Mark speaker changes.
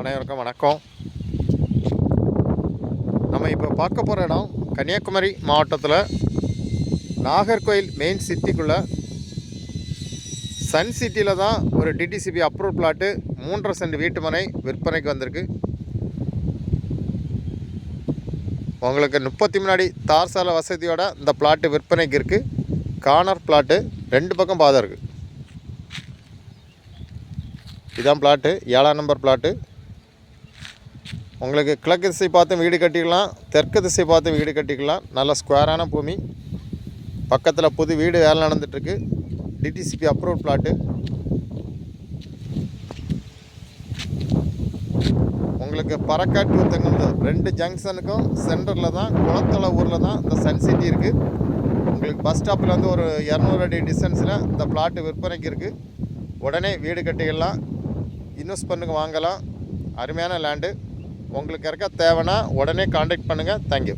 Speaker 1: அனைவருக்கும் வணக்கம். நம்ம இப்போ பார்க்க போகிற இடம் கன்னியாகுமரி மாவட்டத்தில் நாகர்கோயில் மெயின் சிட்டிக்குள்ளே சன் சிட்டியில் தான் ஒரு டிடிசிபி அப்ரூவ் பிளாட்டு 3.5 சென்ட் வீட்டு மனை விற்பனைக்கு வந்திருக்கு. உங்களுக்கு 30 அடி தார் சாலை வசதியோட இந்த பிளாட்டு விற்பனைக்கு இருக்குது. கார்னர் பிளாட்டு, 2 பக்கம் பாதை இருக்குது. இதான் பிளாட்டு, 7ஆம் நம்பர் பிளாட்டு. உங்களுக்கு கிழக்கு திசை பார்த்து வீடு கட்டிக்கலாம், தெற்கு திசை பார்த்து வீடு கட்டிக்கலாம். நல்ல ஸ்கொயரான பூமி. பக்கத்தில் புது வீடு வேலை நடந்துகிட்ருக்கு. DTCP approve plot. உங்களுக்கு பறக்காட்டு ஊத்தங்கந்து 2 ஜங்ஷனுக்கும் சென்டரில் தான், குளத்தலை ஊரில் தான் இந்த சன் சிட்டி இருக்குது. உங்களுக்கு பஸ் ஸ்டாப்பில் வந்து ஒரு 200 அடி டிஸ்டன்ஸில் இந்த பிளாட்டு விற்பனைக்கு இருக்குது. உடனே வீடு கட்டிக்கலாம், இன்வெஸ்ட் பண்ணுங்க, வாங்கலாம். அருமையான லேண்டு. உங்களுக்கு இருக்க தேவைன்னா உடனே கான்டாக்ட் பண்ணுங்கள். தேங்க்யூ.